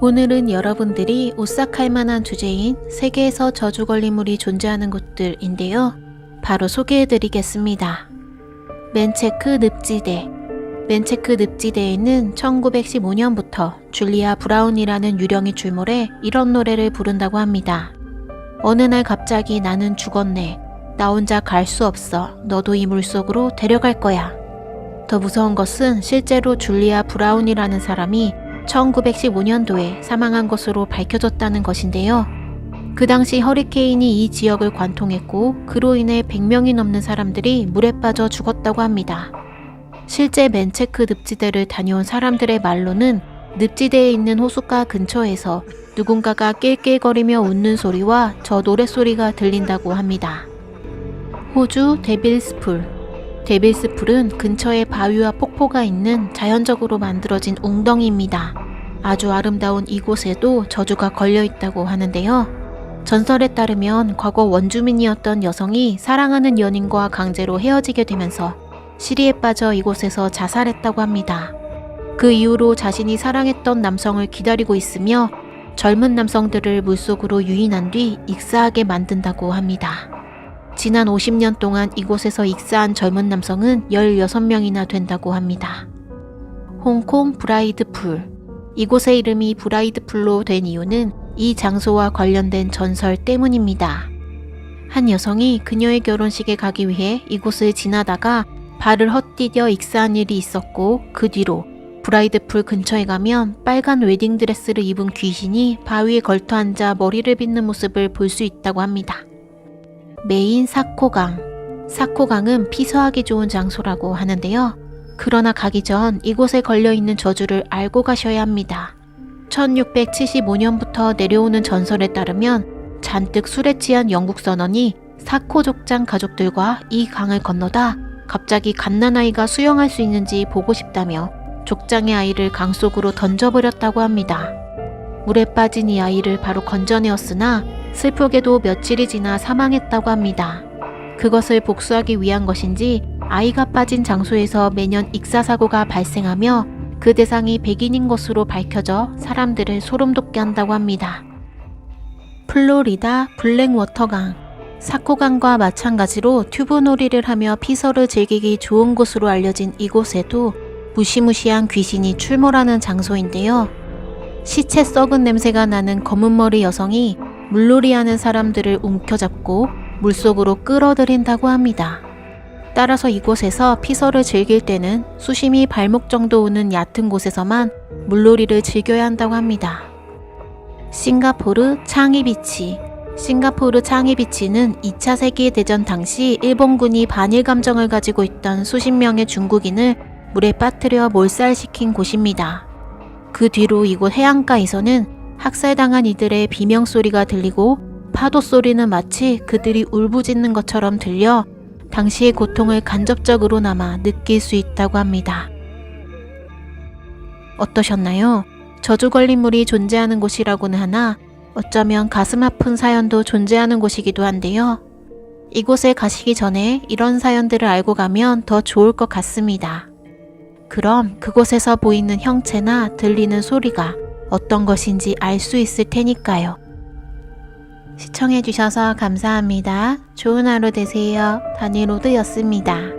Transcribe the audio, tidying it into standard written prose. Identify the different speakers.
Speaker 1: 오늘은 여러분들이 오싹할 만한 주제인 세계에서 저주 걸린 물이 존재하는 곳들인데요. 바로 소개해드리겠습니다. 맨체크 늪지대. 맨체크 늪지대에는 1915년부터 줄리아 브라운이라는 유령이 출몰해 이런 노래를 부른다고 합니다. 어느 날 갑자기 나는 죽었네. 나 혼자 갈 수 없어. 너도 이 물속으로 데려갈 거야. 더 무서운 것은 실제로 줄리아 브라운이라는 사람이 1915년도에 사망한 것으로 밝혀졌다는 것인데요. 그 당시 허리케인이 이 지역을 관통했고 그로 인해 100명이 넘는 사람들이 물에 빠져 죽었다고 합니다. 실제 맨체크 늪지대를 다녀온 사람들의 말로는 늪지대에 있는 호숫가 근처에서 누군가가 낄낄거리며 웃는 소리와 저 노랫소리가 들린다고 합니다. 호주 데빌스풀. 데빌스풀은 근처에 바위와 폭포가 있는 자연적으로 만들어진 웅덩이입니다. 아주 아름다운 이곳에도 저주가 걸려 있다고 하는데요. 전설에 따르면 과거 원주민이었던 여성이 사랑하는 연인과 강제로 헤어지게 되면서 시리에 빠져 이곳에서 자살했다고 합니다. 그 이후로 자신이 사랑했던 남성을 기다리고 있으며 젊은 남성들을 물속으로 유인한 뒤 익사하게 만든다고 합니다. 지난 50년 동안 이곳에서 익사한 젊은 남성은 16명이나 된다고 합니다. 홍콩 브라이드풀. 이곳의 이름이 브라이드풀로 된 이유는 이 장소와 관련된 전설 때문입니다. 한 여성이 그녀의 결혼식에 가기 위해 이곳을 지나다가 발을 헛디뎌 익사한 일이 있었고 그 뒤로 브라이드풀 근처에 가면 빨간 웨딩드레스를 입은 귀신이 바위에 걸터 앉아 머리를 빗는 모습을 볼 수 있다고 합니다. 메인 사코강. 사코강은 피서하기 좋은 장소라고 하는데요. 그러나 가기 전 이곳에 걸려있는 저주를 알고 가셔야 합니다. 1675년부터 내려오는 전설에 따르면 잔뜩 술에 취한 영국 선원이 사코 족장 가족들과 이 강을 건너다 갑자기 갓난아이가 수영할 수 있는지 보고 싶다며 족장의 아이를 강 속으로 던져버렸다고 합니다. 물에 빠진 이 아이를 바로 건져내었으나 슬프게도 며칠이 지나 사망했다고 합니다. 그것을 복수하기 위한 것인지 아이가 빠진 장소에서 매년 익사사고가 발생하며 그 대상이 백인인 것으로 밝혀져 사람들을 소름돋게 한다고 합니다. 플로리다 블랙워터강. 사코강과 마찬가지로 튜브놀이를 하며 피서를 즐기기 좋은 곳으로 알려진 이곳에도 무시무시한 귀신이 출몰하는 장소인데요. 시체 썩은 냄새가 나는 검은머리 여성이 물놀이하는 사람들을 움켜잡고 물속으로 끌어들인다고 합니다. 따라서 이곳에서 피서를 즐길 때는 수심이 발목 정도 오는 얕은 곳에서만 물놀이를 즐겨야 한다고 합니다. 싱가포르 창이비치. 싱가포르 창이비치는 2차 세계대전 당시 일본군이 반일 감정을 가지고 있던 수십 명의 중국인을 물에 빠뜨려 몰살시킨 곳입니다. 그 뒤로 이곳 해안가에서는 학살당한 이들의 비명소리가 들리고 파도 소리는 마치 그들이 울부짖는 것처럼 들려 당시의 고통을 간접적으로나마 느낄 수 있다고 합니다. 어떠셨나요? 저주 걸린 물이 존재하는 곳이라고는 하나 어쩌면 가슴 아픈 사연도 존재하는 곳이기도 한데요. 이곳에 가시기 전에 이런 사연들을 알고 가면 더 좋을 것 같습니다. 그럼 그곳에서 보이는 형체나 들리는 소리가 어떤 것인지 알 수 있을 테니까요. 시청해주셔서 감사합니다. 좋은 하루 되세요. 다니로드였습니다.